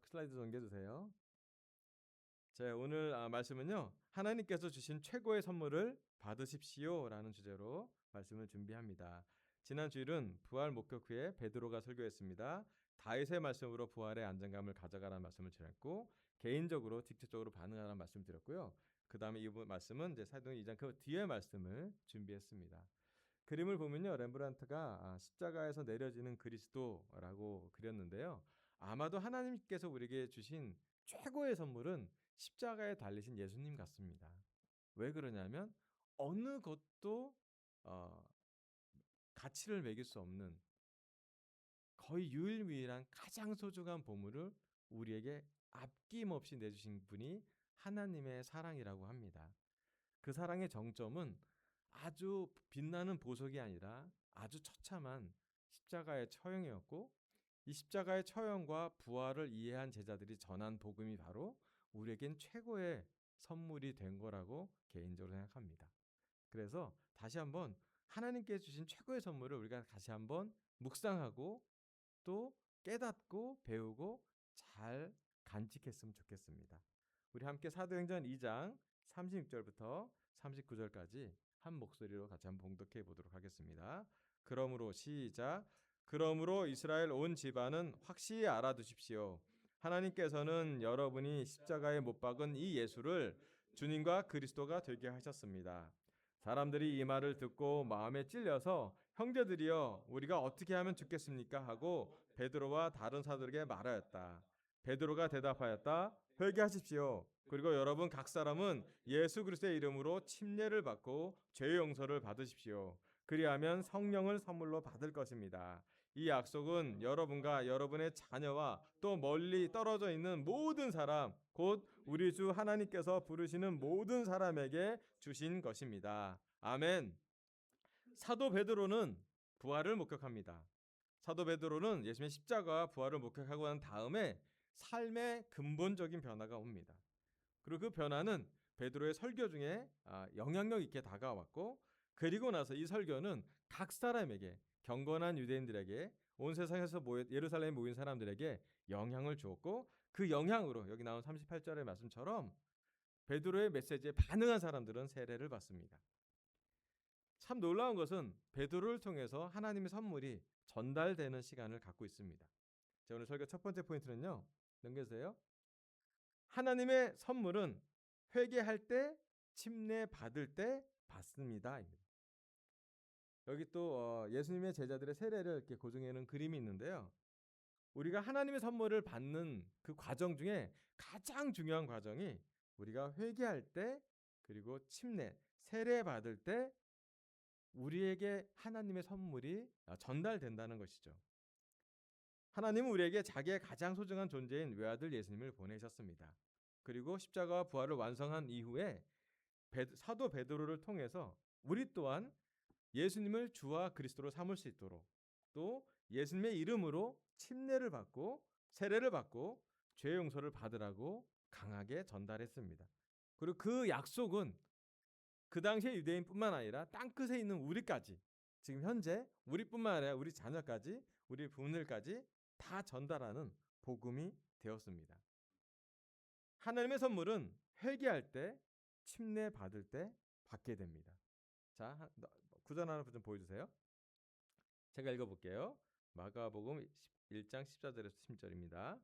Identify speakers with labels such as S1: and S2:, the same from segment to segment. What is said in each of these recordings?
S1: 슬라이드 전개해 주세요. 자, 오늘 말씀은요. 하나님께서 주신 최고의 선물을 받으십시오라는 주제로 말씀을 준비합니다. 지난 주일은 부활 목격 후에 베드로가 설교했습니다. 다윗의 말씀으로 부활의 안정감을 가져가라는 말씀을 드렸고, 개인적으로 직접적으로 반응하라는 말씀을 드렸고요. 그 다음에 이 말씀은 이제 사도행 2장 그 뒤에 말씀을 준비했습니다. 그림을 보면요, 렘브란트가 십자가에서 내려지는 그리스도라고 그렸는데요. 아마도 하나님께서 우리에게 주신 최고의 선물은 십자가에 달리신 예수님 같습니다. 왜 그러냐면 어느 것도 어, 가치를 매길 수 없는 거의 유일무이한 가장 소중한 보물을 우리에게 아낌없이 내주신 분이 하나님의 사랑이라고 합니다. 그 사랑의 정점은 아주 빛나는 보석이 아니라 아주 처참한 십자가의 처형이었고, 이 십자가의 처형과 부활을 이해한 제자들이 전한 복음이 바로 우리에겐 최고의 선물이 된 거라고 개인적으로 생각합니다. 그래서 다시 한번 하나님께 주신 최고의 선물을 우리가 다시 한번 묵상하고 또 깨닫고 배우고 잘 간직했으면 좋겠습니다. 우리 함께 사도행전 2장 36절부터 39절까지 한 목소리로 같이 한번 봉독해 보도록 하겠습니다. 그러므로 시작. 그러므로 이스라엘 온 집안은 확실히 알아두십시오. 하나님께서는 여러분이 십자가에 못 박은 이 예수를 주님과 그리스도가 되게 하셨습니다. 사람들이 이 말을 듣고 마음에 찔려서 형제들이여 우리가 어떻게 하면 죽겠습니까 하고 베드로와 다른 사도에게 말하였다. 베드로가 대답하였다. 회개하십시오. 그리고 여러분 각 사람은 예수 그리스도의 이름으로 침례를 받고 죄 용서를 받으십시오. 그리하면 성령을 선물로 받을 것입니다. 이 약속은 여러분과 여러분의 자녀와 또 멀리 떨어져 있는 모든 사람, 곧 우리 주 하나님께서 부르시는 모든 사람에게 주신 것입니다. 아멘. 사도 베드로는 부활을 목격합니다. 사도 베드로는 예수님의 십자가와 부활을 목격하고 난 다음에 삶의 근본적인 변화가 옵니다. 그리고 그 변화는 베드로의 설교 중에 영향력 있게 다가왔고, 그리고 나서 이 설교는 각 사람에게, 경건한 유대인들에게, 온 세상에서 예루살렘에 모인 사람들에게 영향을 주었고, 그 영향으로 여기 나온 38절의 말씀처럼 베드로의 메시지에 반응한 사람들은 세례를 받습니다. 참 놀라운 것은 베드로를 통해서 하나님의 선물이 전달되는 시간을 갖고 있습니다. 자, 오늘 설교 첫 번째 포인트는요. 넘겨주세요. 하나님의 선물은 회개할 때, 침례 받을 때 받습니다. 여기 또 예수님의 제자들의 세례를 이렇게 고증해 놓은 그림이 있는데요. 우리가 하나님의 선물을 받는 그 과정 중에 가장 중요한 과정이 우리가 회개할 때, 그리고 침례, 세례 받을 때 우리에게 하나님의 선물이 전달된다는 것이죠. 하나님은 우리에게 자기의 가장 소중한 존재인 외아들 예수님을 보내셨습니다. 그리고 십자가와 부활을 완성한 이후에 사도 베드로를 통해서 우리 또한 예수님을 주와 그리스도로 삼을 수 있도록, 또 예수님의 이름으로 침례를 받고 세례를 받고 죄 용서를 받으라고 강하게 전달했습니다. 그리고 그 약속은 그 당시의 유대인뿐만 아니라 땅끝에 있는 우리까지, 지금 현재 우리뿐만 아니라 우리 자녀까지, 우리 부모들까지 다 전달하는 복음이 되었습니다. 하나님의 선물은 회개할 때, 침례 받을 때 받게 됩니다. 자, 구절 하나 좀 보여주세요. 제가 읽어볼게요. 마가복음 1장 14절에서 16절입니다.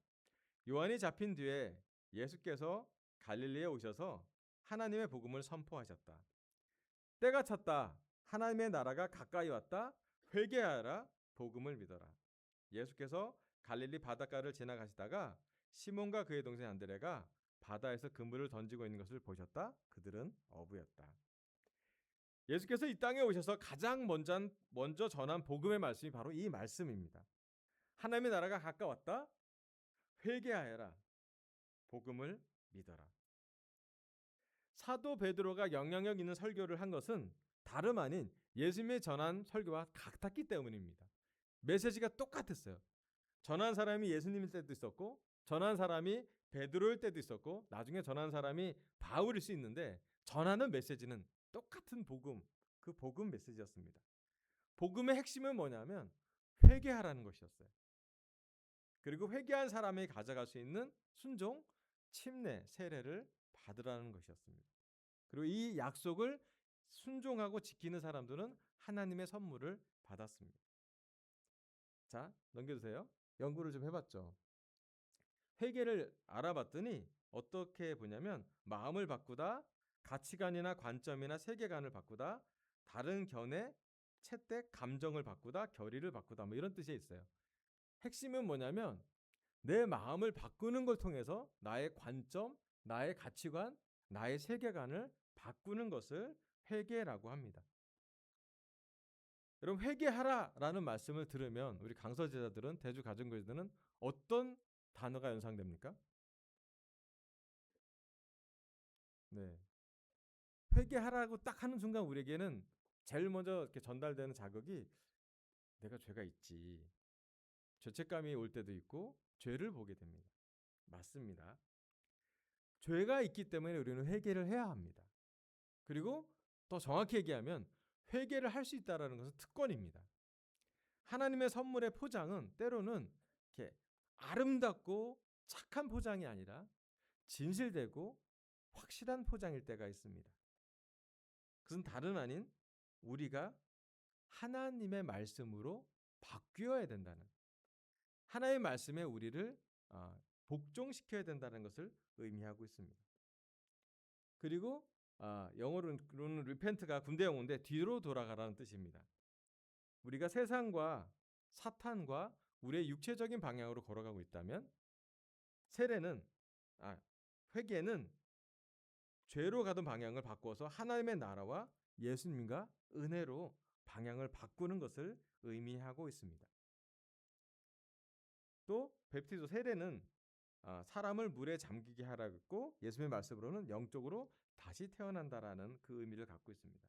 S1: 요한이 잡힌 뒤에 예수께서 갈릴리에 오셔서 하나님의 복음을 선포하셨다. 때가 찼다. 하나님의 나라가 가까이 왔다. 회개하라. 복음을 믿어라. 예수께서 갈릴리 바닷가를 지나가시다가 시몬과 그의 동생 안드레가 바다에서 그물을 던지고 있는 것을 보셨다. 그들은 어부였다. 예수께서 이 땅에 오셔서 가장 먼저 전한 복음의 말씀이 바로 이 말씀입니다. 하나님의 나라가 가까웠다. 회개하여라. 복음을 믿어라. 사도 베드로가 영향력 있는 설교를 한 것은 다름 아닌 예수님의 전한 설교와 같았기 때문입니다. 메시지가 똑같았어요. 전한 사람이 예수님일 때도 있었고, 전한 사람이 베드로일 때도 있었고, 나중에 전한 사람이 바울일 수 있는데, 전하는 메시지는 똑같은 복음, 그 복음 메시지였습니다. 복음의 핵심은 뭐냐면 회개하라는 것이었어요. 그리고 회개한 사람이 가져갈 수 있는 순종, 침례, 세례를 받으라는 것이었습니다. 그리고 이 약속을 순종하고 지키는 사람들은 하나님의 선물을 받았습니다. 자, 넘겨주세요. 연구를 좀 해봤죠. 회개를 알아봤더니 어떻게 보냐면 마음을 바꾸다, 가치관이나 관점이나 세계관을 바꾸다, 다른 견해, 채택, 감정을 바꾸다, 결의를 바꾸다 뭐 이런 뜻이 있어요. 핵심은 뭐냐면 내 마음을 바꾸는 걸 통해서 나의 관점, 나의 가치관, 나의 세계관을 바꾸는 것을 회개라고 합니다. 여러분 회개하라라는 말씀을 들으면 우리 강서 제자들은 대주 가정교회들은 어떤 단어가 연상됩니까? 네. 회개하라고 딱 하는 순간 우리에게는 제일 먼저 이렇게 전달되는 자극이 내가 죄가 있지. 죄책감이 올 때도 있고 죄를 보게 됩니다. 맞습니다. 죄가 있기 때문에 우리는 회개를 해야 합니다. 그리고 더 정확히 얘기하면 회개를 할 수 있다는 것은 특권입니다. 하나님의 선물의 포장은 때로는 이렇게 아름답고 착한 포장이 아니라 진실되고 확실한 포장일 때가 있습니다. 그것은 다른 아닌 우리가 하나님의 말씀으로 바뀌어야 된다는, 하나님의 말씀에 우리를 복종시켜야 된다는 것을 의미하고 있습니다. 그리고 영어로는 repent가 군대 용어인데 뒤로 돌아가라는 뜻입니다. 우리가 세상과 사탄과 우리의 육체적인 방향으로 걸어가고 있다면 세례는 회개는 죄로 가던 방향을 바꿔서 하나님의 나라와 예수님과 은혜로 방향을 바꾸는 것을 의미하고 있습니다. 또 베프티소 세례는 사람을 물에 잠기게 하라고 했고 예수님의 말씀으로는 영적으로 다시 태어난다라는 그 의미를 갖고 있습니다.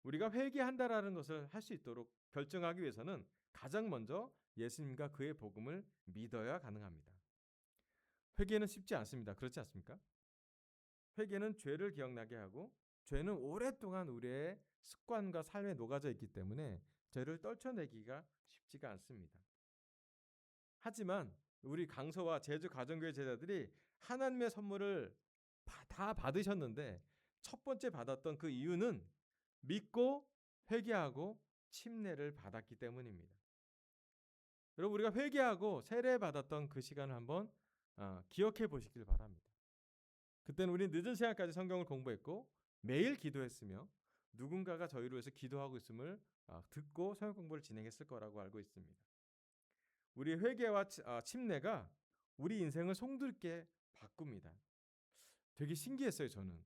S1: 우리가 회개한다라는 것을 할 수 있도록 결정하기 위해서는 가장 먼저 예수님과 그의 복음을 믿어야 가능합니다. 회개는 쉽지 않습니다. 그렇지 않습니까? 회개는 죄를 기억나게 하고 죄는 오랫동안 우리의 습관과 삶에 녹아져 있기 때문에 죄를 떨쳐내기가 쉽지가 않습니다. 하지만 우리 강서와 제주 가정교회 제자들이 하나님의 선물을 다 받으셨는데 첫 번째 받았던 그 이유는 믿고 회개하고 침례를 받았기 때문입니다. 여러분 우리가 회개하고 세례 받았던 그 시간을 한번 기억해 보시길 바랍니다. 그때는 우리 늦은 시간까지 성경을 공부했고 매일 기도했으며 누군가가 저희를 위해서 기도하고 있음을 듣고 성경 공부를 진행했을 거라고 알고 있습니다. 우리 회개와 침례가 우리 인생을 송두리째 바꿉니다. 되게 신기했어요. 저는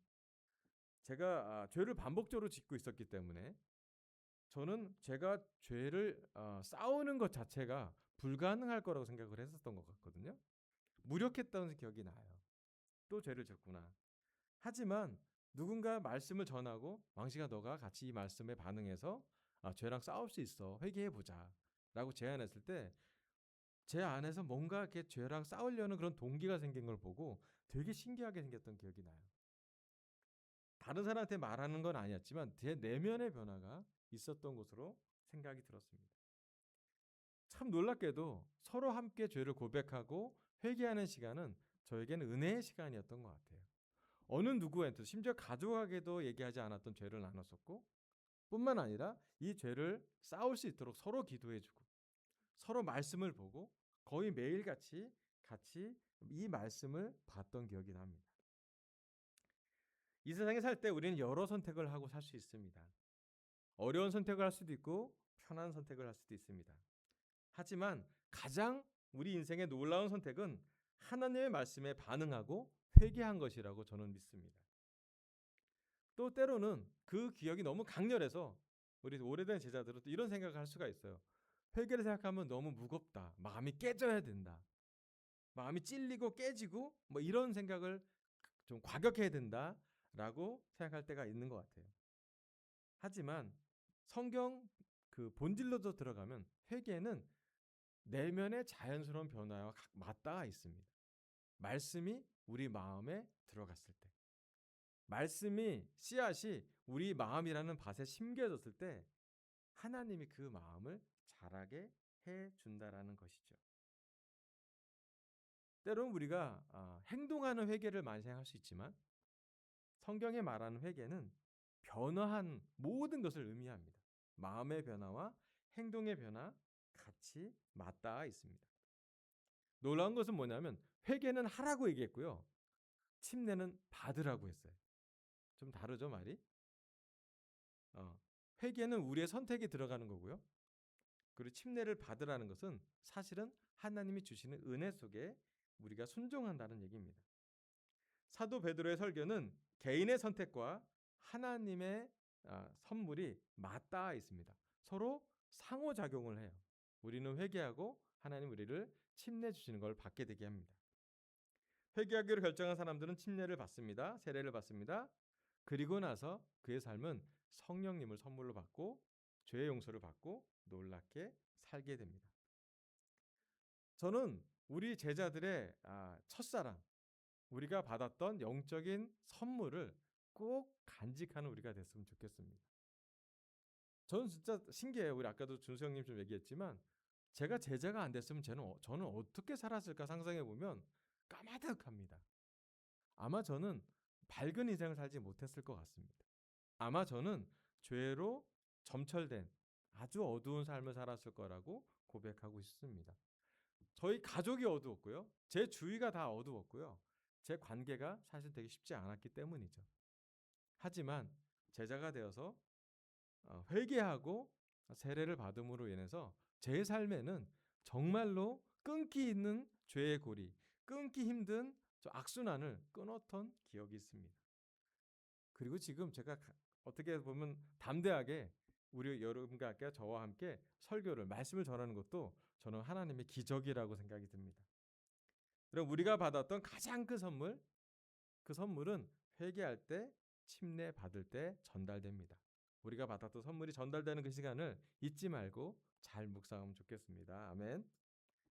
S1: 제가 죄를 반복적으로 짓고 있었기 때문에 저는 제가 죄를 싸우는 것 자체가 불가능할 거라고 생각을 했었던 것 같거든요. 무력했던 기억이 나요. 또 죄를 졌구나. 하지만 누군가 말씀을 전하고 왕씨가 너가 같이 이 말씀에 반응해서 죄랑 싸울 수 있어. 회개해보자 라고 제안했을 때 제 안에서 뭔가 이렇게 죄랑 싸우려는 그런 동기가 생긴 걸 보고 되게 신기하게 생겼던 기억이 나요. 다른 사람한테 말하는 건 아니었지만 제 내면의 변화가 있었던 것으로 생각이 들었습니다. 참 놀랍게도 서로 함께 죄를 고백하고 회개하는 시간은 저에게는 은혜의 시간이었던 것 같아요. 어느 누구한테도 심지어 가족에게도 얘기하지 않았던 죄를 나눴었고 뿐만 아니라 이 죄를 싸울 수 있도록 서로 기도해주고 서로 말씀을 보고 거의 매일같이 같이 이 말씀을 봤던 기억이 납니다. 이 세상에 살 때 우리는 여러 선택을 하고 살 수 있습니다. 어려운 선택을 할 수도 있고 편한 선택을 할 수도 있습니다. 하지만 가장 우리 인생의 놀라운 선택은 하나님의 말씀에 반응하고 회개한 것이라고 저는 믿습니다. 또 때로는 그 기억이 너무 강렬해서 우리 오래된 제자들은 또 이런 생각을 할 수가 있어요. 회개를 생각하면 너무 무겁다. 마음이 깨져야 된다. 마음이 찔리고 깨지고 뭐 이런 생각을 좀 과격해야 된다라고 생각할 때가 있는 것 같아요. 하지만 성경 그 본질로도 들어가면 회개는 내면의 자연스러운 변화와 맞닿아 있습니다. 말씀이 우리 마음에 들어갔을 때, 말씀이 씨앗이 우리 마음이라는 밭에 심겨졌을 때 하나님이 그 마음을 자라게 해 준다라는 것이죠. 때로는 우리가 행동하는 회개를 많이 생각할 수 있지만 성경에 말하는 회개는 변화한 모든 것을 의미합니다. 마음의 변화와 행동의 변화 같이 맞닿아 있습니다. 놀라운 것은 뭐냐면 회개는 하라고 얘기했고요. 침례는 받으라고 했어요. 좀 다르죠, 말이? 회개는 우리의 선택이 들어가는 거고요. 그리고 침례를 받으라는 것은 사실은 하나님이 주시는 은혜 속에 우리가 순종한다는 얘기입니다. 사도 베드로의 설교는 개인의 선택과 하나님의 선물이 맞닿아 있습니다. 서로 상호작용을 해요. 우리는 회개하고 하나님 우리를 침례 주시는 걸 받게 되게 합니다. 회개하기로 결정한 사람들은 침례를 받습니다. 세례를 받습니다. 그리고 나서 그의 삶은 성령님을 선물로 받고 죄의 용서를 받고 놀랍게 살게 됩니다. 저는 우리 제자들의 첫사랑, 우리가 받았던 영적인 선물을 꼭 간직하는 우리가 됐으면 좋겠습니다. 저는 진짜 신기해요. 우리 아까도 준수 형님 좀 얘기했지만 제가 제자가 안 됐으면 저는 어떻게 살았을까 상상해 보면 까마득합니다. 아마 저는 밝은 인생을 살지 못했을 것 같습니다. 아마 저는 죄로 점철된 아주 어두운 삶을 살았을 거라고 고백하고 싶습니다. 저희 가족이 어두웠고요. 제 주위가 다 어두웠고요. 제 관계가 사실 되게 쉽지 않았기 때문이죠. 하지만 제자가 되어서 회개하고 세례를 받음으로 인해서 제 삶에는 정말로 끊기 있는 죄의 고리, 끊기 힘든 저 악순환을 끊었던 기억이 있습니다. 그리고 지금 제가 어떻게 보면 담대하게 우리 여러분과 함께 저와 함께 설교를 말씀을 전하는 것도 저는 하나님의 기적이라고 생각이 듭니다. 그럼 우리가 받았던 가장 큰 선물, 그 선물은 회개할 때 침례 받을 때 전달됩니다. 우리가 받았던 선물이 전달되는 그 시간을 잊지 말고 잘 묵상하면 좋겠습니다. 아멘.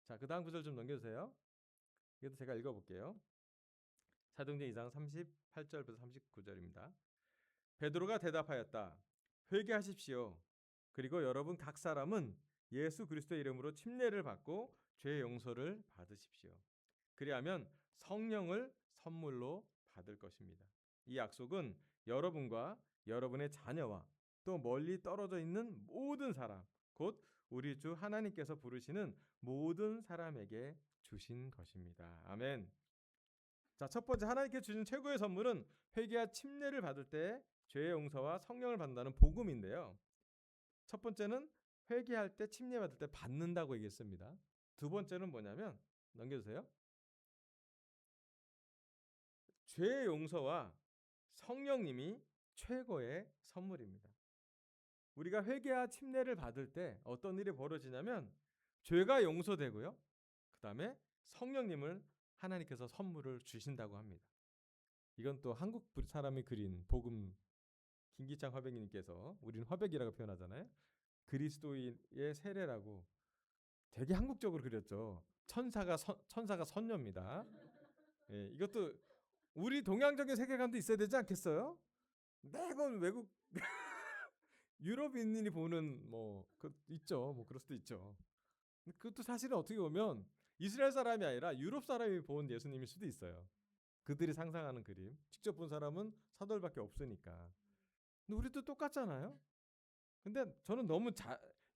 S1: 자, 그 다음 구절 좀 넘겨주세요. 이것도 제가 읽어볼게요. 사도행전 2장 38절부터 39절입니다. 베드로가 대답하였다. 회개하십시오. 그리고 여러분 각 사람은 예수 그리스도의 이름으로 침례를 받고 죄의 용서를 받으십시오. 그리하면 성령을 선물로 받을 것입니다. 이 약속은 여러분과 여러분의 자녀와 또 멀리 떨어져 있는 모든 사람, 곧 우리 주 하나님께서 부르시는 모든 사람에게 주신 것입니다. 아멘. 자, 첫 번째 하나님께 주신 최고의 선물은 회개와 침례를 받을 때 죄의 용서와 성령을 받는다는 복음인데요. 첫 번째는 회개할 때 침례 받을 때 받는다고 얘기했습니다. 두 번째는 뭐냐면 넘겨주세요. 죄의 용서와 성령님이 최고의 선물입니다. 우리가 회개와 침례를 받을 때 어떤 일이 벌어지냐면 죄가 용서되고요. 그 다음에 성령님을 하나님께서 선물을 주신다고 합니다. 이건 또 한국 사람이 그린 복음 김기창 화백님께서 우리는 화백이라고 표현하잖아요. 그리스도인의 세례라고 되게 한국적으로 그렸죠. 천사가 선녀입니다. 예, 이것도 우리 동양적인 세계관도 있어야 되지 않겠어요? 매번 외국 유럽인이 보는 있죠. 그럴 수도 있죠. 그것도 사실은 어떻게 보면 이스라엘 사람이 아니라 유럽 사람이 본 예수님일 수도 있어요. 그들이 상상하는 그림. 직접 본 사람은 사도들밖에 없으니까. 근데 우리도 똑같잖아요. 근데 저는 너무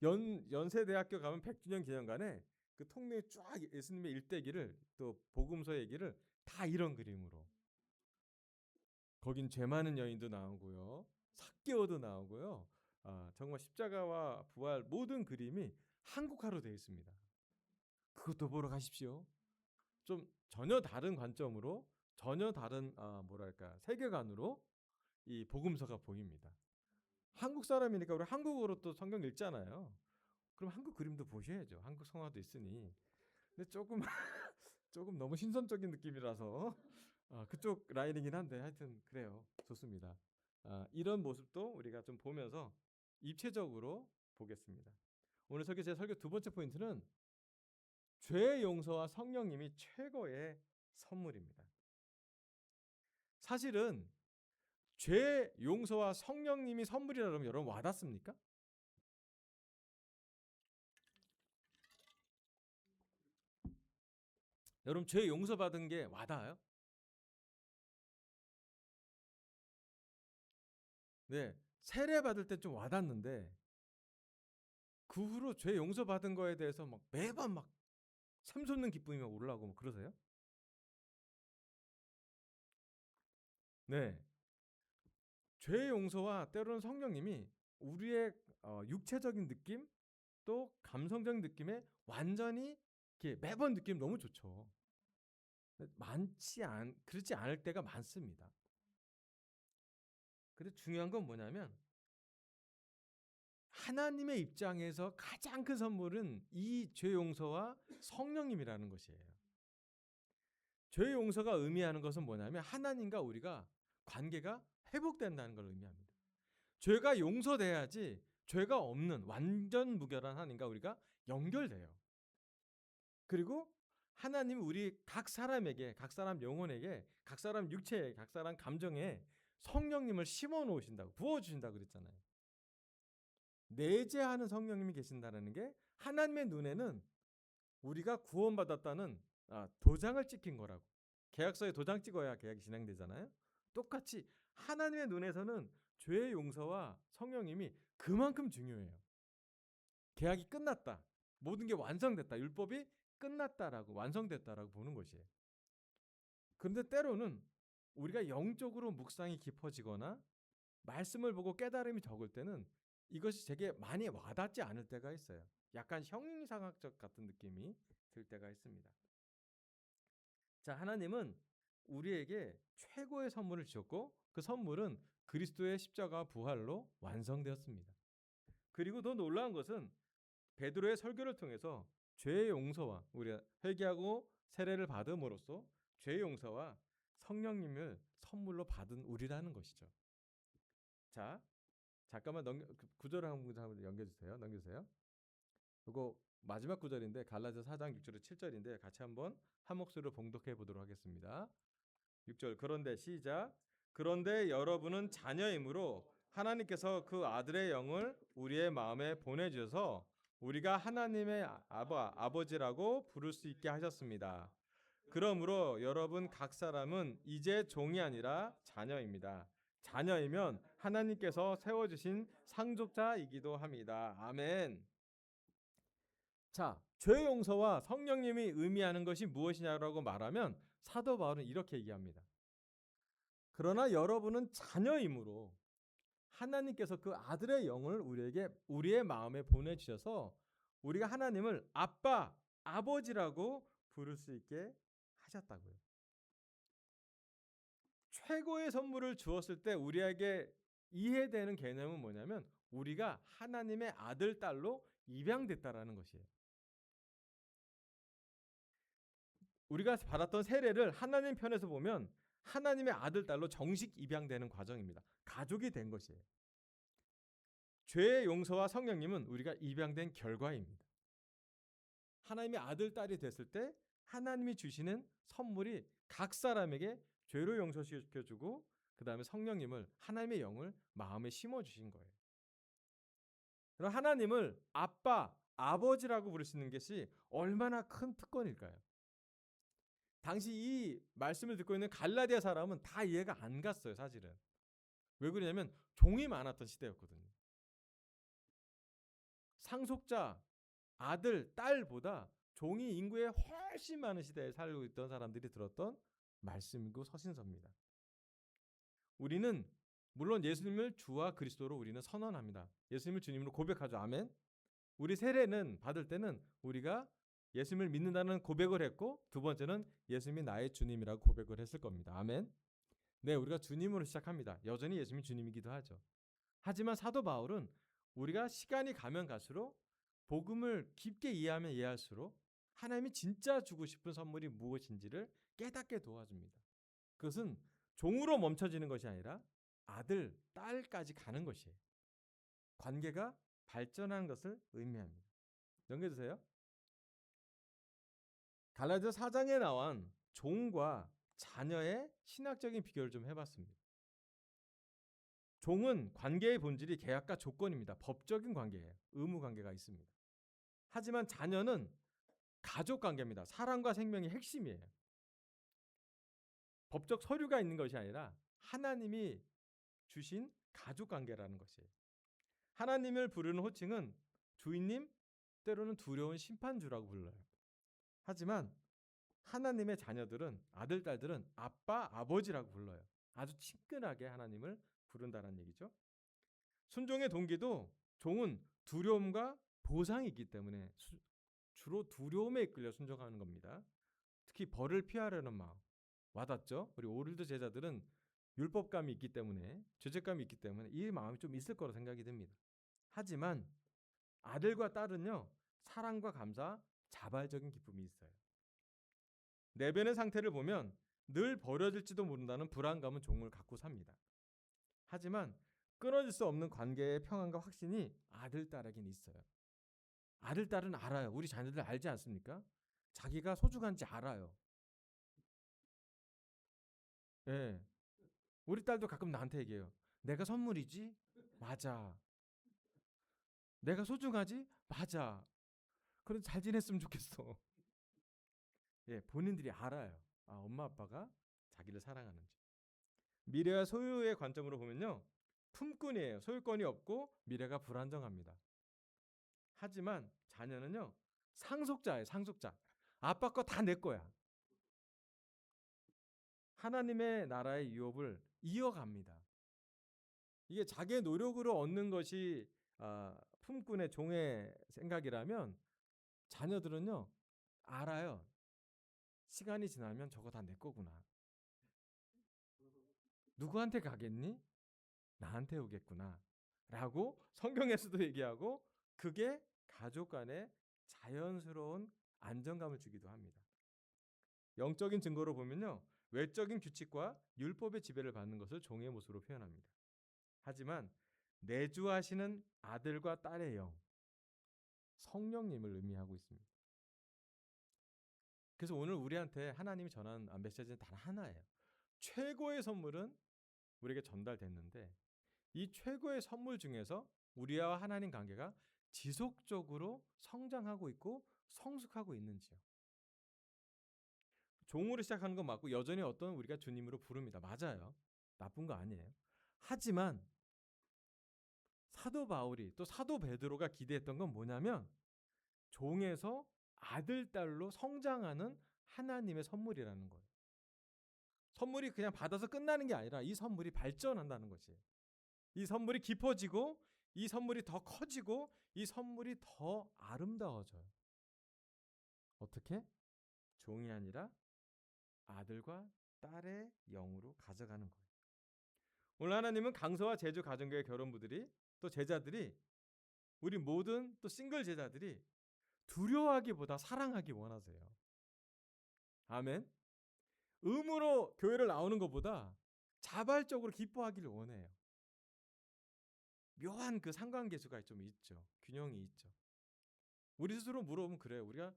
S1: 연세대학교 가면 100주년 기념관에 그 통로에 쫙 예수님의 일대기를 또 복음서 얘기를 다 이런 그림으로. 거긴 죄 많은 여인도 나오고요. 삭개오도 나오고요. 정말 십자가와 부활 모든 그림이 한국화로 되어 있습니다. 그것도 보러 가십시오. 좀 전혀 다른 관점으로 전혀 다른 세계관으로 이 복음서가 보입니다. 한국 사람이니까 우리 한국어로 또 성경 읽잖아요. 그럼 한국 그림도 보셔야죠. 한국 성화도 있으니. 근데 조금 너무 신선적인 느낌이라서 그쪽 라인이긴 한데 하여튼 그래요. 좋습니다. 이런 모습도 우리가 좀 보면서 입체적으로 보겠습니다. 오늘 제 설교 두 번째 포인트는 죄의 용서와 성령님이 최고의 선물입니다. 사실은 죄 용서와 성령님이 선물이라 그러면 여러분 와닿습니까? 여러분 죄 용서받은 게 와닿아요? 네. 세례 받을 때 좀 와닿는데 그 후로 죄 용서받은 거에 대해서 막 매번 막 샘솟는 기쁨이 막 올라오고 막 그러세요? 네. 죄 용서와 때로는 성령님이 우리의 육체적인 느낌 또 감성적인 느낌에 완전히 이렇게 매번 느낌 너무 좋죠. 그렇지 않을 때가 많습니다. 근데 중요한 건 뭐냐면 하나님의 입장에서 가장 큰 선물은 이 죄 용서와 성령님이라는 것이에요. 죄 용서가 의미하는 것은 뭐냐면 하나님과 우리가 관계가 회복된다는 걸 의미합니다. 죄가 용서돼야지 죄가 없는 완전 무결한 하나님과 우리가 연결돼요. 그리고 하나님 우리 각 사람에게, 각 사람 영혼에게, 각 사람 육체에, 각 사람 감정에 성령님을 심어 놓으신다고, 부어 주신다고 그랬잖아요. 내재하는 성령님이 계신다는 게 하나님의 눈에는 우리가 구원받았다는 도장을 찍힌 거라고. 계약서에 도장 찍어야 계약이 진행되잖아요. 똑같이 하나님의 눈에서는 죄의 용서와 성령님이 그만큼 중요해요. 계약이 끝났다. 모든 게 완성됐다. 율법이 끝났다라고 완성됐다라고 보는 것이에요. 그런데 때로는 우리가 영적으로 묵상이 깊어지거나 말씀을 보고 깨달음이 적을 때는 이것이 되게 많이 와닿지 않을 때가 있어요. 약간 형이상학적 같은 느낌이 들 때가 있습니다. 자, 하나님은 우리에게 최고의 선물을 주셨고 그 선물은 그리스도의 십자가 부활로 완성되었습니다. 그리고 더 놀라운 것은 베드로의 설교를 통해서 죄의 용서와 우리가 회개하고 세례를 받음으로써 죄의 용서와 성령님을 선물로 받은 우리라는 것이죠. 자, 잠깐만 구절 한 구절 넘겨주세요. 넘겨주세요. 이거 마지막 구절인데 갈라디아 4장 6절에 7절인데 같이 한번 한 목소리로 봉독해 보도록 하겠습니다. 6절 그런데 시작. 그런데 여러분은 자녀이므로 하나님께서 그 아들의 영을 우리의 마음에 보내주셔서 우리가 하나님의 아버지라고 부를 수 있게 하셨습니다. 그러므로 여러분 각 사람은 이제 종이 아니라 자녀입니다. 자녀이면 하나님께서 세워주신 상속자이기도 합니다. 아멘. 자, 죄 용서와 성령님이 의미하는 것이 무엇이냐라고 말하면 사도 바울은 이렇게 얘기합니다. 그러나 여러분은 자녀이므로 하나님께서 그 아들의 영을 우리에게 우리의 마음에 보내주셔서 우리가 하나님을 아빠, 아버지라고 부를 수 있게 하셨다고요. 최고의 선물을 주었을 때 우리에게 이해되는 개념은 뭐냐면 우리가 하나님의 아들, 딸로 입양됐다라는 것이에요. 우리가 받았던 세례를 하나님 편에서 보면 하나님의 아들, 딸로 정식 입양되는 과정입니다. 가족이 된 것이에요. 죄의 용서와 성령님은 우리가 입양된 결과입니다. 하나님의 아들, 딸이 됐을 때 하나님이 주시는 선물이 각 사람에게 죄로 용서시켜주고 그 다음에 성령님을 하나님의 영을 마음에 심어주신 거예요. 그럼 하나님을 아빠, 아버지라고 부르시는 것이 얼마나 큰 특권일까요? 당시 이 말씀을 듣고 있는 갈라디아 사람은 다 이해가 안 갔어요, 사실은. 왜 그러냐면 종이 많았던 시대였거든요. 상속자, 아들, 딸보다 종이 인구에 훨씬 많은 시대에 살고 있던 사람들이 들었던 말씀이고 서신서입니다. 우리는 물론 예수님을 주와 그리스도로 우리는 선언합니다. 예수님을 주님으로 고백하죠. 아멘. 우리 세례는 받을 때는 우리가 예수님을 믿는다는 고백을 했고 두 번째는 예수님이 나의 주님이라고 고백을 했을 겁니다. 아멘. 네, 우리가 주님으로 시작합니다. 여전히 예수님이 주님이기도 하죠. 하지만 사도 바울은 우리가 시간이 가면 갈수록 복음을 깊게 이해하면 이해할수록 하나님이 진짜 주고 싶은 선물이 무엇인지를 깨닫게 도와줍니다. 그것은 종으로 멈춰지는 것이 아니라 아들, 딸까지 가는 것이에요. 관계가 발전하는 것을 의미합니다. 넘겨주세요. 갈라디아 4장에 나온 종과 자녀의 신학적인 비교를 좀 해봤습니다. 종은 관계의 본질이 계약과 조건입니다. 법적인 관계예요. 의무 관계가 있습니다. 하지만 자녀는 가족 관계입니다. 사랑과 생명의 핵심이에요. 법적 서류가 있는 것이 아니라 하나님이 주신 가족 관계라는 것이에요. 하나님을 부르는 호칭은 주인님, 때로는 두려운 심판주라고 불러요. 하지만 하나님의 자녀들은, 아들, 딸들은 아빠, 아버지라고 불러요. 아주 친근하게 하나님을 부른다는 얘기죠. 순종의 동기도 종은 두려움과 보상이 있기 때문에 주로 두려움에 이끌려 순종하는 겁니다. 특히 벌을 피하려는 마음. 와닿죠? 우리 오늘도 제자들은 율법감이 있기 때문에, 죄책감이 있기 때문에 이 마음이 좀 있을 거로 생각이 됩니다. 하지만 아들과 딸은요, 사랑과 감사, 자발적인 기쁨이 있어요. 내면의 상태를 보면 늘 버려질지도 모른다는 불안감은 종을 갖고 삽니다. 하지만 끊어질 수 없는 관계의 평안과 확신이 아들, 딸에게는 있어요. 아들, 딸은 알아요. 우리 자녀들 알지 않습니까? 자기가 소중한지 알아요. 예. 우리 딸도 가끔 나한테 얘기해요. 내가 선물이지? 맞아. 내가 소중하지? 맞아. 그래도 잘 지냈으면 좋겠어. 예, 본인들이 알아요. 아, 엄마 아빠가 자기를 사랑하는지. 미래와 소유의 관점으로 보면요, 품꾼이에요. 소유권이 없고 미래가 불안정합니다. 하지만 자녀는요, 상속자예요. 상속자. 아빠 거 다 내 거야. 하나님의 나라의 유업을 이어갑니다. 이게 자기의 노력으로 얻는 것이 품꾼의 종의 생각이라면 자녀들은요, 알아요. 시간이 지나면 저거 다 내 거구나. 누구한테 가겠니? 나한테 오겠구나. 라고 성경에서도 얘기하고, 그게 가족 간의 자연스러운 안정감을 주기도 합니다. 영적인 증거로 보면요, 외적인 규칙과 율법의 지배를 받는 것을 종의 모습으로 표현합니다. 하지만 내주하시는 아들과 딸의 영, 성령님을 의미하고 있습니다. 그래서 오늘 우리한테 하나님이 전한 메시지는 단 하나예요. 최고의 선물은 우리에게 전달됐는데, 이 최고의 선물 중에서 우리와 하나님 관계가 지속적으로 성장하고 있고 성숙하고 있는지요. 종으로 시작하는 건 맞고 여전히 어떤 우리가 주님으로 부릅니다. 맞아요. 나쁜 거 아니에요. 하지만 사도 바울이 또 사도 베드로가 기대했던 건 뭐냐면 종에서 아들, 딸로 성장하는 하나님의 선물이라는 거예요. 선물이 그냥 받아서 끝나는 게 아니라 이 선물이 발전한다는 것이에요. 이 선물이 깊어지고 이 선물이 더 커지고 이 선물이 더 아름다워져요. 어떻게? 종이 아니라 아들과 딸의 영으로 가져가는 거예요. 오늘 하나님은 강서와 제주 가정교회 결혼부들이 또 제자들이 우리 모든 또 싱글 제자들이 두려워하기보다 사랑하기 원하세요. 아멘. 의무로 교회를 나오는 것보다 자발적으로 기뻐하기를 원해요. 묘한 그 상관계수가 좀 있죠. 균형이 있죠. 우리 스스로 물어보면 그래요. 우리가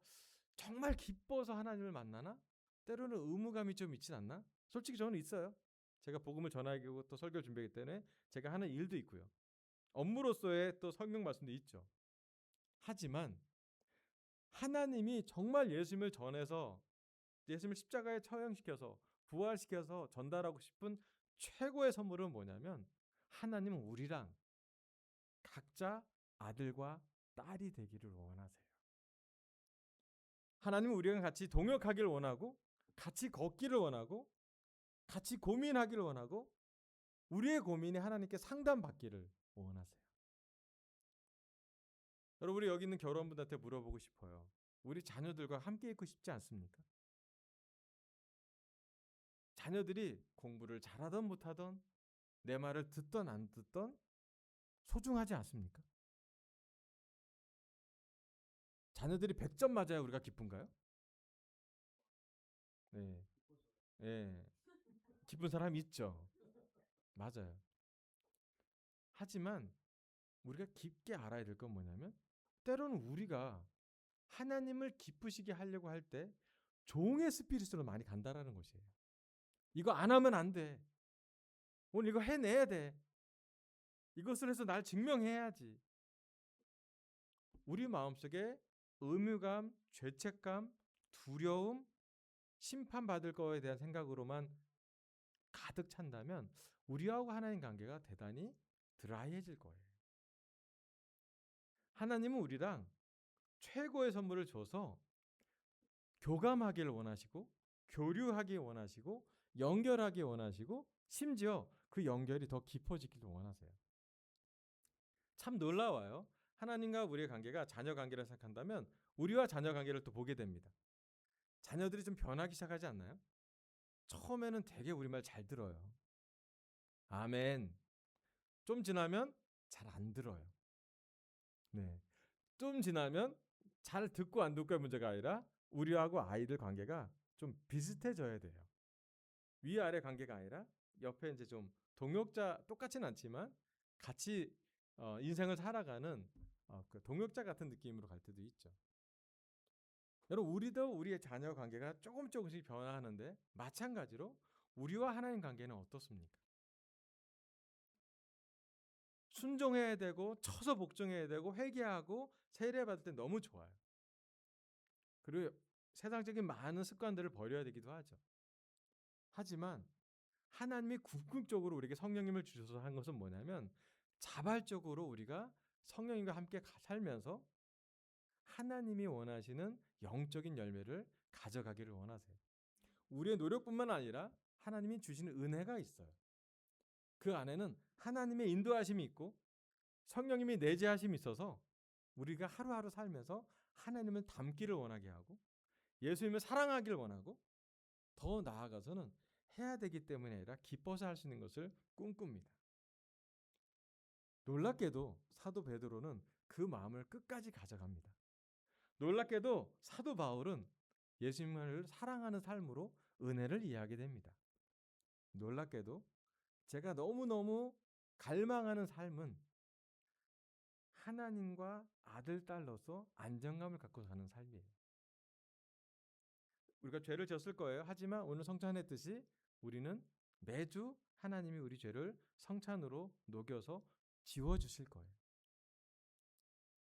S1: 정말 기뻐서 하나님을 만나나? 때로는 의무감이 좀 있진 않나? 솔직히 저는 있어요. 제가 복음을 전하고 또 설교를 준비하기 때문에 제가 하는 일도 있고요. 업무로서의 또 설명 말씀도 있죠. 하지만 하나님이 정말 예수님을 전해서 예수님을 십자가에 처형시켜서 부활시켜서 전달하고 싶은 최고의 선물은 뭐냐면 하나님은 우리랑 각자 아들과 딸이 되기를 원하세요. 하나님은 우리랑 같이 동역하기를 원하고 같이 걷기를 원하고 같이 고민하기를 원하고 우리의 고민이 하나님께 상담받기를 원하세요. 여러분, 우리 여기 있는 결혼분들한테 물어보고 싶어요. 우리 자녀들과 함께 있고 싶지 않습니까? 자녀들이 공부를 잘하든 못하든 내 말을 듣든 안 듣든 소중하지 않습니까? 자녀들이 100점 맞아야 우리가 기쁜가요? 네. 예. 기쁜 사람이 있죠. 맞아요. 하지만 우리가 깊게 알아야 될 건 뭐냐면 때로는 우리가 하나님을 기쁘시게 하려고 할 때 종의 스피릿으로 많이 간다라는 것이에요. 이거 안 하면 안 돼. 오늘 이거 해내야 돼. 이것을 해서 날 증명해야지. 우리 마음속에 의무감, 죄책감, 두려움, 심판받을 거에 대한 생각으로만 가득 찬다면 우리하고 하나님 관계가 대단히 드라이해질 거예요. 하나님은 우리랑 최고의 선물을 줘서 교감하기를 원하시고, 교류하기 원하시고, 연결하기 원하시고, 심지어 그 연결이 더 깊어지기를 원하세요. 참 놀라워요. 하나님과 우리의 관계가 자녀 관계를 생각한다면 우리와 자녀 관계를 또 보게 됩니다. 자녀들이 좀 변하기 시작하지 않나요? 처음에는 되게 우리 말 잘 들어요. 아멘. 좀 지나면 잘 안 들어요. 네. 좀 지나면 잘 듣고 안 듣고의 문제가 아니라 우리하고 아이들 관계가 좀 비슷해져야 돼요. 위아래 관계가 아니라 옆에 이제 좀 동역자, 똑같지는 않지만 같이 인생을 살아가는 그 동역자 같은 느낌으로 갈 때도 있죠. 여러분, 우리도 우리의 자녀 관계가 조금씩 변화하는데 마찬가지로 우리와 하나님 관계는 어떻습니까? 순종해야 되고 쳐서 복종해야 되고 회개하고 세례받을 때 너무 좋아요. 그리고 세상적인 많은 습관들을 버려야 되기도 하죠. 하지만 하나님이 궁극적으로 우리에게 성령님을 주셔서 한 것은 뭐냐면 자발적으로 우리가 성령님과 함께 살면서 하나님이 원하시는 영적인 열매를 가져가기를 원하세요. 우리의 노력뿐만 아니라 하나님이 주시는 은혜가 있어요. 그 안에는 하나님의 인도하심이 있고 성령님이 내재하심이 있어서 우리가 하루하루 살면서 하나님을 닮기를 원하게 하고 예수님을 사랑하기를 원하고 더 나아가서는 해야 되기 때문에 아니라 기뻐서 할 수 있는 것을 꿈꿉니다. 놀랍게도 사도 베드로는 그 마음을 끝까지 가져갑니다. 놀랍게도 사도 바울은 예수님을 사랑하는 삶으로 은혜를 이해하게 됩니다. 놀랍게도 제가 너무너무 갈망하는 삶은 하나님과 아들, 딸로서 안정감을 갖고 사는 삶이에요. 우리가 죄를 졌을 거예요. 하지만 오늘 성찬 했듯이 우리는 매주 하나님이 우리 죄를 성찬으로 녹여서 지워주실 거예요.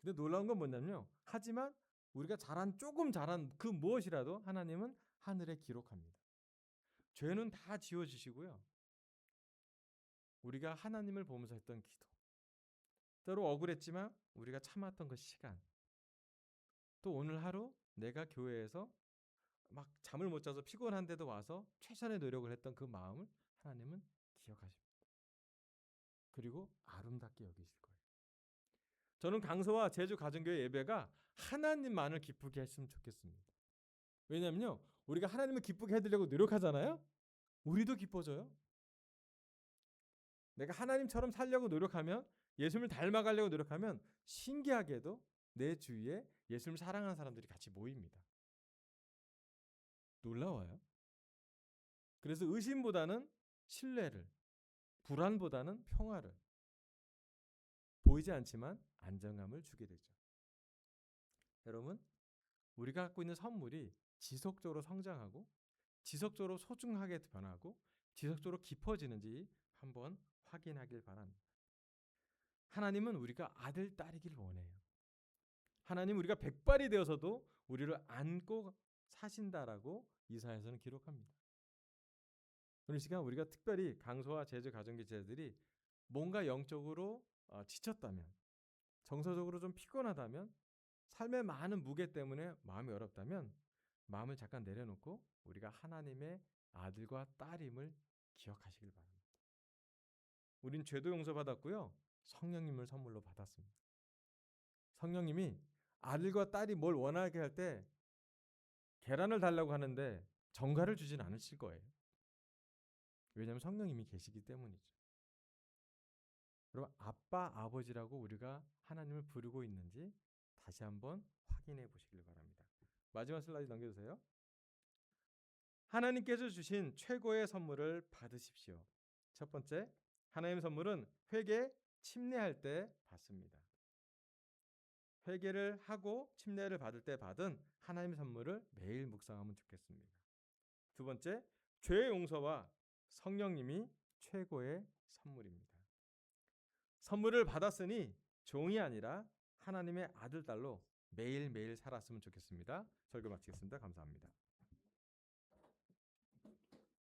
S1: 근데 놀라운 건 뭐냐면요. 하지만 우리가 조금 잘한 그 무엇이라도 하나님은 하늘에 기록합니다. 죄는 다 지워주시고요. 우리가 하나님을 보면서 했던 기도, 때로 억울했지만 우리가 참았던 그 시간, 또 오늘 하루 내가 교회에서 막 잠을 못 자서 피곤한데도 와서 최선의 노력을 했던 그 마음을 하나님은 기억하십니다. 그리고 아름답게 여기실 거예요. 저는 강서와 제주 가정교회 예배가 하나님만을 기쁘게 했으면 좋겠습니다. 왜냐면요, 우리가 하나님을 기쁘게 해드리려고 노력하잖아요. 우리도 기뻐져요. 내가 하나님처럼 살려고 노력하면, 예수님을 닮아가려고 노력하면 신기하게도 내 주위에 예수님을 사랑하는 사람들이 같이 모입니다. 놀라워요. 그래서 의심보다는 신뢰를, 불안보다는 평화를, 보이지 않지만 안정감을 주게 되죠. 여러분, 우리가 갖고 있는 선물이 지속적으로 성장하고 지속적으로 소중하게 변하고 지속적으로 깊어지는지 한번 확인하길 바랍니다. 하나님은 우리가 아들, 딸이길 원해요. 하나님 우리가 백발이 되어서도 우리를 안고 사신다라고 이사야서는 기록합니다. 오늘 시간 우리가 특별히 강소와 제주 가정교제자들이 뭔가 영적으로 지쳤다면, 정서적으로 좀 피곤하다면, 삶의 많은 무게 때문에 마음이 어렵다면 마음을 잠깐 내려놓고 우리가 하나님의 아들과 딸임을 기억하시길 바랍니다. 우린 죄도 용서받았고요. 성령님을 선물로 받았습니다. 성령님이 아들과 딸이 뭘 원하게 할 때 계란을 달라고 하는데 정갈을 주진 않으실 거예요. 왜냐하면 성령님이 계시기 때문이죠. 여러분, 아빠, 아버지라고 우리가 하나님을 부르고 있는지 다시 한번 확인해 보시길 바랍니다. 마지막 슬라이드 넘겨주세요. 하나님께서 주신 최고의 선물을 받으십시오. 첫 번째, 하나님의 선물은 회개, 침례할 때 받습니다. 회개를 하고 침례를 받을 때 받은 하나님의 선물을 매일 묵상하면 좋겠습니다. 두 번째, 죄의 용서와 성령님이 최고의 선물입니다. 선물을 받았으니 종이 아니라 하나님의 아들, 딸로 매일매일 살았으면 좋겠습니다. 설교 마치겠습니다. 감사합니다.